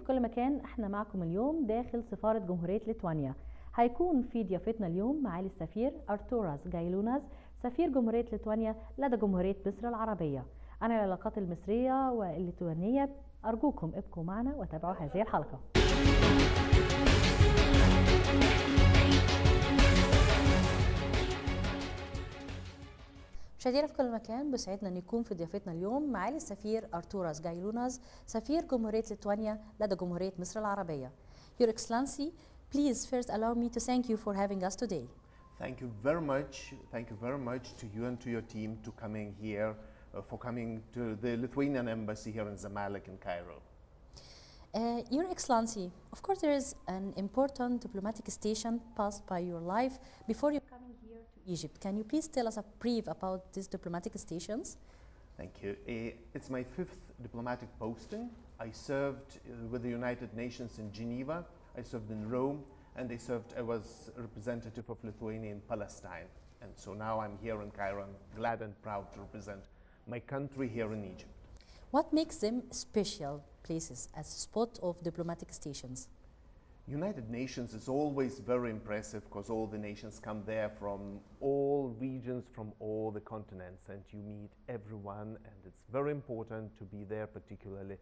في كل مكان، احنا معكم اليوم داخل سفارة جمهورية ليتوانيا. هيكون في ضيافتنا اليوم معالي السفير أرتوراس جايلوناس سفير جمهورية ليتوانيا لدى جمهورية مصر العربية عن العلاقات المصرية والليتوانية. أرجوكم ابقوا معنا وتابعوا هذه الحلقة. مشاهدينا في كل مكان، بيسعدنا ان يكون في ضيافتنا اليوم معالي السفير أرتوراس جايلوناس سفير جمهورية ليتوانيا لدى جمهورية مصر العربية. Your Excellency, please first allow me to thank you for having us today. Thank you very much. Thank you very much to you and to your team to coming here, for coming to the Lithuanian embassy here in Zamalek in Cairo. Your Excellency, of course there is an important diplomatic station passed by your life before you coming here to Egypt. Can you please tell us a brief about these diplomatic stations? Thank you. It's my 5th diplomatic posting. I served with the United Nations in Geneva, I served in Rome, and I was representative of Lithuania in Palestine. And so now I'm here in Cairo. I'm glad and proud to represent my country here in Egypt. What makes them special places as a spot of diplomatic stations? United Nations is always very impressive because all the nations come there from all regions, from all the continents, and you meet everyone, and it's very important to be there. Particularly,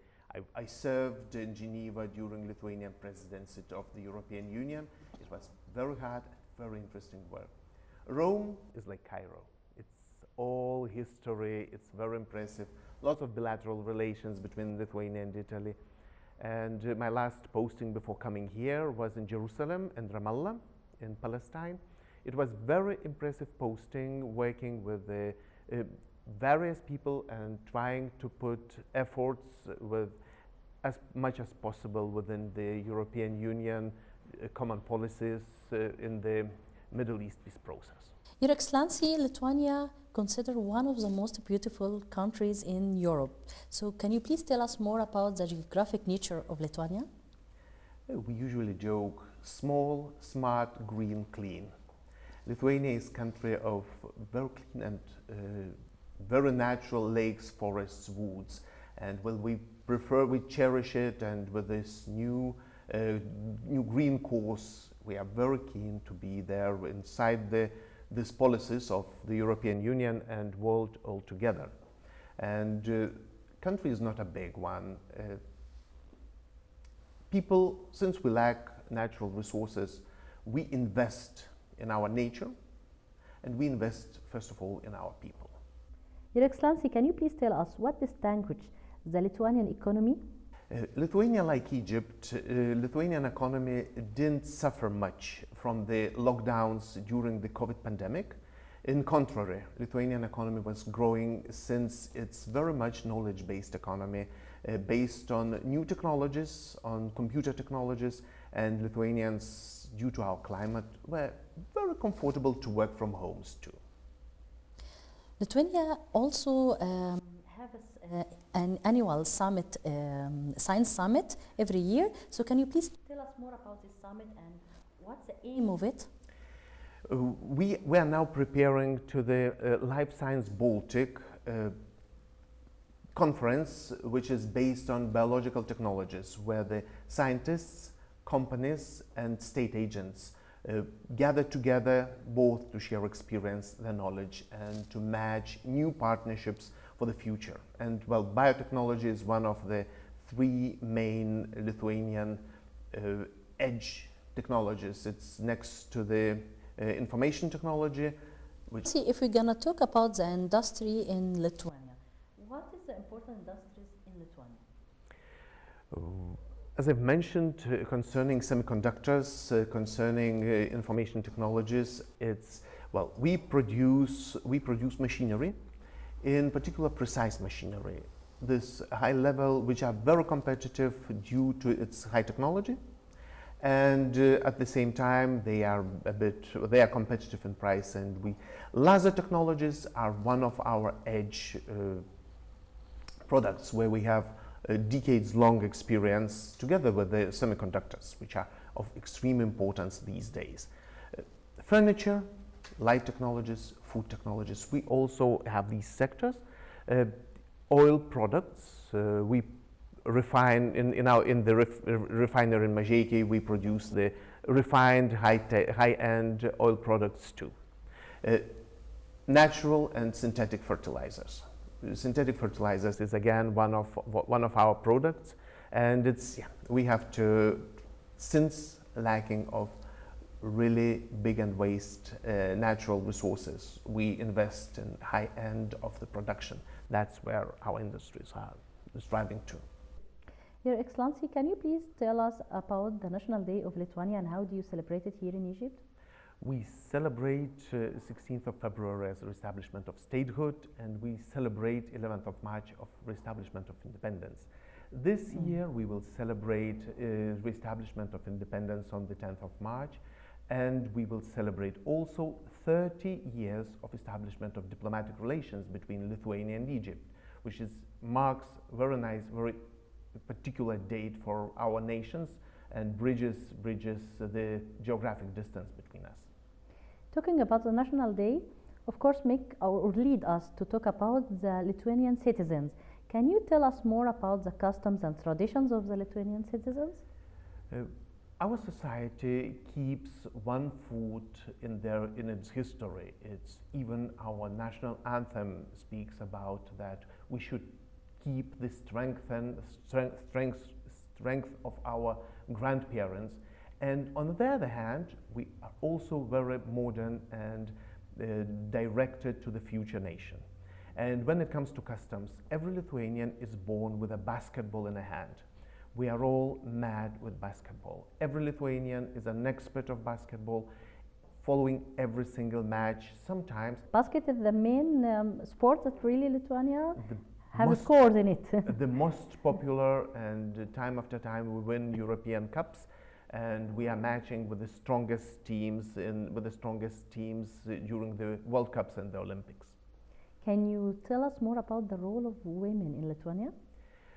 I served in Geneva during Lithuanian presidency of the European Union. It was very hard, very interesting work. Rome is like Cairo. It's all history, it's very impressive. Lots of bilateral relations between Lithuania and Italy. And my last posting before coming here was in Jerusalem and Ramallah in Palestine. It was very impressive posting, working with the various people and trying to put efforts with as much as possible within the European Union common policies in the Middle East peace process. Your Excellency, Lithuania considered one of the most beautiful countries in Europe. So can you please tell us more about the geographic nature of Lithuania? We usually joke, small, smart, green, clean. Lithuania is a country of very clean and very natural lakes, forests, woods. And well, we cherish it, and with this new green course, we are very keen to be there inside these policies of the European Union and world altogether. And country is not a big one. People, since we lack natural resources, we invest in our nature, and we invest first of all in our people. Your Excellency, can you please tell us what distinguishes the Lithuanian economy? Lithuania, like Egypt, Lithuanian economy didn't suffer much from the lockdowns during the COVID pandemic. In contrary, Lithuanian economy was growing since it's very much knowledge-based economy, based on new technologies, on computer technologies, and Lithuanians, due to our climate, were very comfortable to work from homes too. Lithuania also has an annual summit, science summit every year. So can you please tell us more about this summit and what's the aim of it? We are now preparing to the Life Science Baltic conference, which is based on biological technologies, where the scientists, companies, and state agents gather together both to share experience, their knowledge, and to match new partnerships for the future. And well, biotechnology is one of the 3 main Lithuanian edge technologies. It's next to the information technology. See, if we're gonna talk about the industry in Lithuania, what is the important industries in Lithuania? As I've mentioned, concerning semiconductors, concerning information technologies, it's, well, we produce machinery, in particular precise machinery. This high level, which are very competitive due to its high technology, and at the same time they are competitive in price. And laser technologies are one of our edge products, where we have decades-long experience together with the semiconductors, which are of extreme importance these days. Furniture, light technologies, food technologies, we also have these sectors. Oil products, we refinery in Mažeikiai, we produce the refined high-end oil products too. Natural and synthetic fertilizers. Synthetic fertilizers is again one of our products, and we have to, since lacking of really big and waste natural resources, we invest in high end of the production. That's where our industries are striving to. Your Excellency, can you please tell us about the National Day of Lithuania and how do you celebrate it here in Egypt? We celebrate 16th of February as the establishment of statehood, and we celebrate 11th of March of reestablishment of independence. This year we will celebrate reestablishment of independence on the 10th of March, and we will celebrate also 30 years of establishment of diplomatic relations between Lithuania and Egypt, which marks very nice, very particular date for our nations and bridges the geographic distance between us. Talking about the National Day, of course, lead us to talk about the Lithuanian citizens. Can you tell us more about the customs and traditions of the Lithuanian citizens? Our society keeps one foot in its history. It's even our national anthem speaks about that we should keep the strength of our grandparents. And on the other hand, we are also very modern and directed to the future nation. And when it comes to customs, every Lithuanian is born with a basketball in a hand. We are all mad with basketball. Every Lithuanian is an expert of basketball, following every single match. Sometimes basket is the main sport that really Lithuania have scores in it. The most popular, and time after time we win European Cups, and we are matching with the strongest teams during the World Cups and the Olympics. Can you tell us more about the role of women in Lithuania?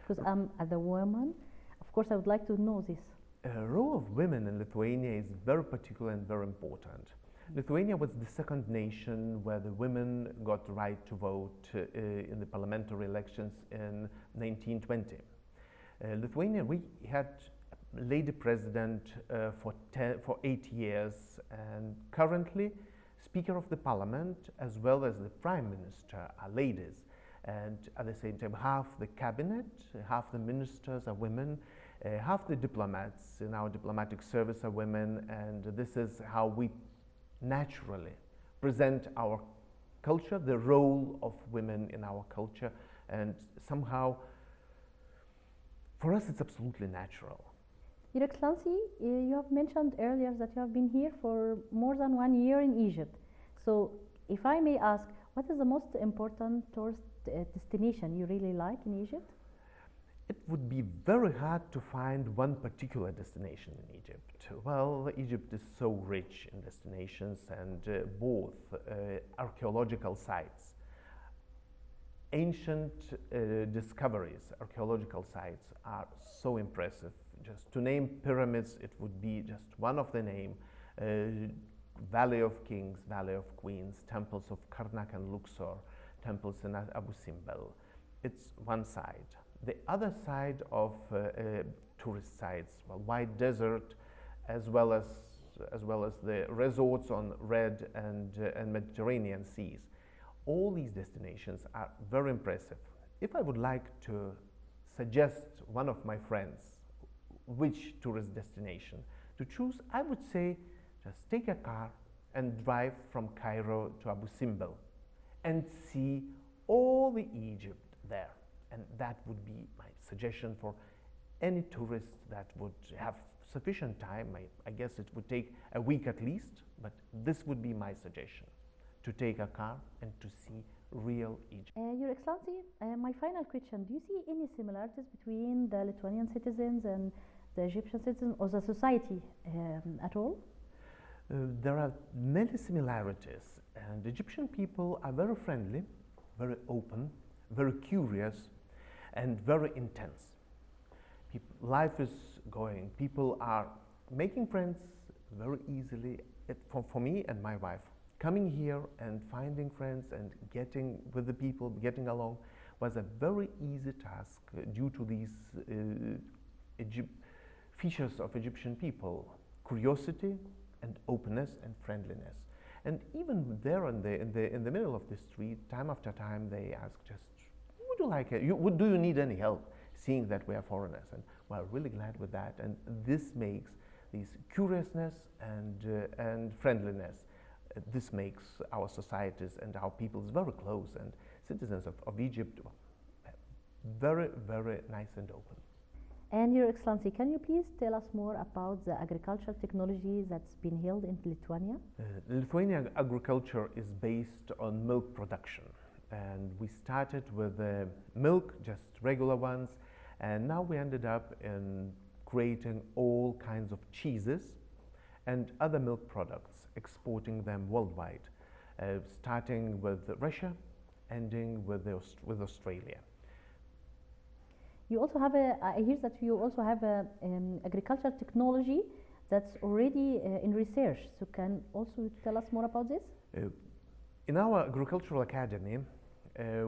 Because I'm as a woman, of course I would like to know this. The role of women in Lithuania is very particular and very important. Lithuania was the second nation where the women got the right to vote in the parliamentary elections in 1920. Lithuania, we had a lady president for 8 years, and currently Speaker of the Parliament as well as the Prime Minister are ladies, and at the same time half the cabinet, half the ministers are women, half the diplomats in our diplomatic service are women, and this is how we naturally present our culture, the role of women in our culture, and somehow for us it's absolutely natural. Your Excellency, you have mentioned earlier that you have been here for more than 1 year in Egypt. So if I may ask, what is the most important tourist destination you really like in Egypt? It would be very hard to find one particular destination in Egypt. Well, Egypt is so rich in destinations, and both archaeological sites, ancient discoveries, archaeological sites are so impressive. Just to name pyramids, it would be just one of the name. Valley of Kings, Valley of Queens, temples of Karnak and Luxor, temples in Abu Simbel. It's one side. The other side of tourist sites, well, White Desert, as well as the resorts on Red and Mediterranean seas. All these destinations are very impressive. If I would like to suggest one of my friends which tourist destination to choose, I would say just take a car and drive from Cairo to Abu Simbel and see all the Egypt there. And that would be my suggestion for any tourist that would have sufficient time. I guess it would take a week at least, but this would be my suggestion, to take a car and to see real Egypt. Your Excellency, my final question, do you see any similarities between the Lithuanian citizens and the Egyptian citizens or the society at all? There are many similarities, and Egyptian people are very friendly, very open, very curious, and very intense. Life is going, people are making friends very easily. For me and my wife, coming here and finding friends and getting with the people, getting along was a very easy task due to these features of Egyptian people: curiosity and openness and friendliness. And even there in the middle of the street, time after time, they ask just, would you like it? Do you need any help? Seeing that we are foreigners, and we're really glad with that. And this makes this curiousness and friendliness. This makes our societies and our peoples very close, and citizens of Egypt very, very nice and open. And Your Excellency, can you please tell us more about the agricultural technology that's been held in Lithuania? Lithuanian agriculture is based on milk production, and we started with milk, just regular ones, and now we ended up in creating all kinds of cheeses and other milk products, exporting them worldwide, starting with Russia, ending with Australia. You also have I hear that you also have a agricultural technology that's already in research. So can also tell us more about this? In our agricultural academy,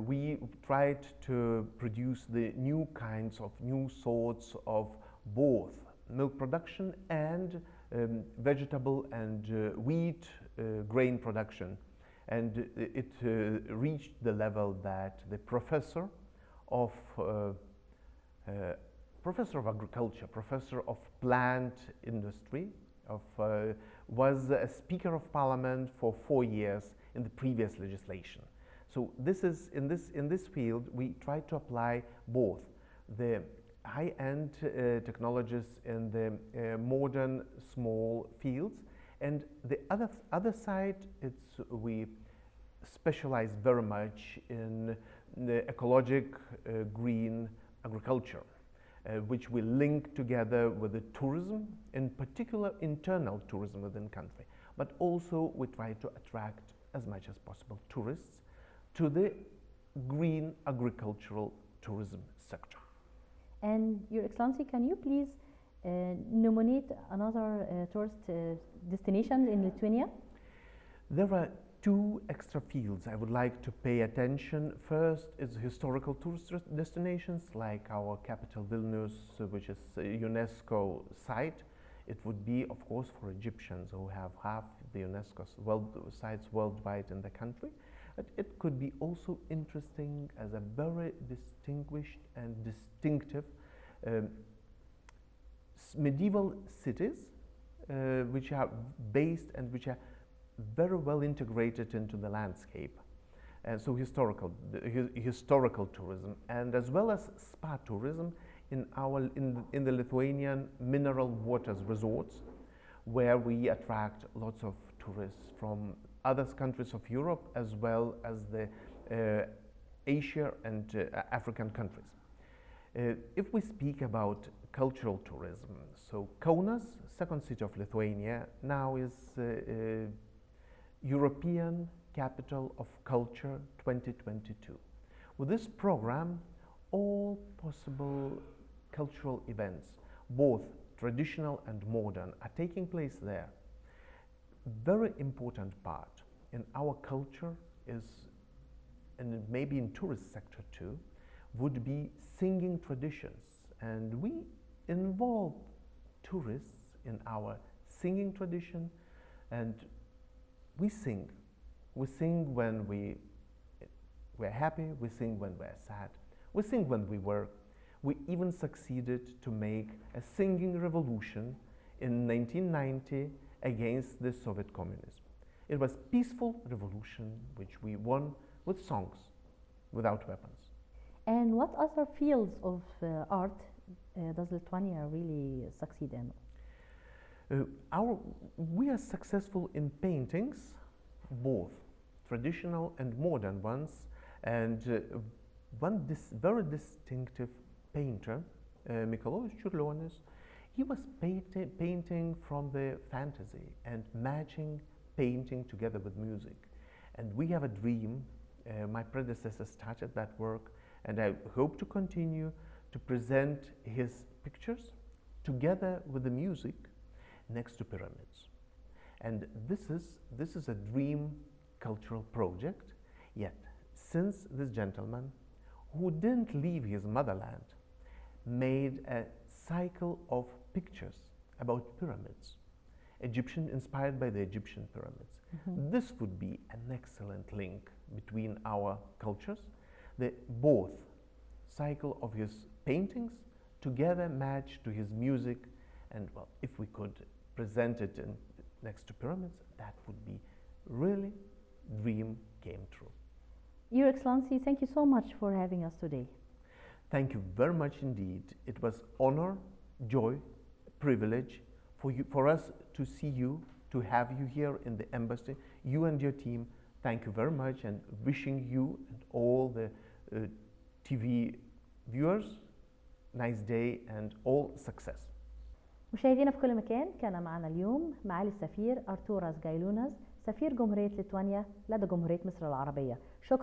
we tried to produce the new sorts of both milk production and vegetable and wheat grain production. And it reached the level that the professor of agriculture, professor of plant industry, was a Speaker of Parliament for 4 years in the previous legislation. So this is in this field we try to apply both the high-end technologies in the modern small fields, and the other side we specialize very much in the ecologic green agriculture, which we link together with the tourism, in particular internal tourism within country, but also we try to attract as much as possible tourists to the green agricultural tourism sector. And Your Excellency, can you please nominate another tourist destination in Lithuania? There are 2 extra fields I would like to pay attention. First is historical tourist destinations, like our capital Vilnius, which is a UNESCO site. It would be, of course, for Egyptians who have half the UNESCO sites worldwide in the country. But it could be also interesting as a very distinguished and distinctive medieval cities, which are based and which are very well integrated into the landscape. And so historical tourism, and as well as spa tourism in the Lithuanian mineral waters resorts, where we attract lots of tourists from other countries of Europe as well as the Asia and African countries. If we speak about cultural tourism, so Kaunas, second city of Lithuania, now is European Capital of Culture 2022. With this program, all possible cultural events, both traditional and modern, are taking place there. Very important part in our culture is, and maybe in tourist sector too, would be singing traditions, and we involve tourists in our singing tradition, and we sing when we're happy, we sing when we're sad, we sing when we work. We even succeeded to make a singing revolution in 1990 against the Soviet communism. It was peaceful revolution which we won with songs, without weapons. And what other fields of art does Lithuania really succeed in? We are successful in paintings, both traditional and modern ones, and one very distinctive painter, Mikalojus Čiurlionis, he was painting from the fantasy and matching painting together with music. And we have a dream, my predecessor started that work, and I hope to continue to present his pictures together with the music next to pyramids. And this is a dream cultural project, yet since this gentleman, who didn't leave his motherland, made a cycle of pictures about pyramids, inspired by the Egyptian pyramids. This would be an excellent link between our cultures. The both cycle of his paintings together match to his music, and well, if we could present it next to pyramids, that would be really dream came true. Your Excellency, thank you so much for having us today. Thank you very much indeed. It was honor, joy, privilege for us to see you, to have you here in the embassy, you and your team. Thank you very much, and wishing you and all the TV viewers nice day and all success. مشاهدينا في كل مكان، كان معنا اليوم معالي السفير أرتوراس جايلوناس، سفير جمهورية ليتوانيا لدى جمهورية مصر العربية. شكرا.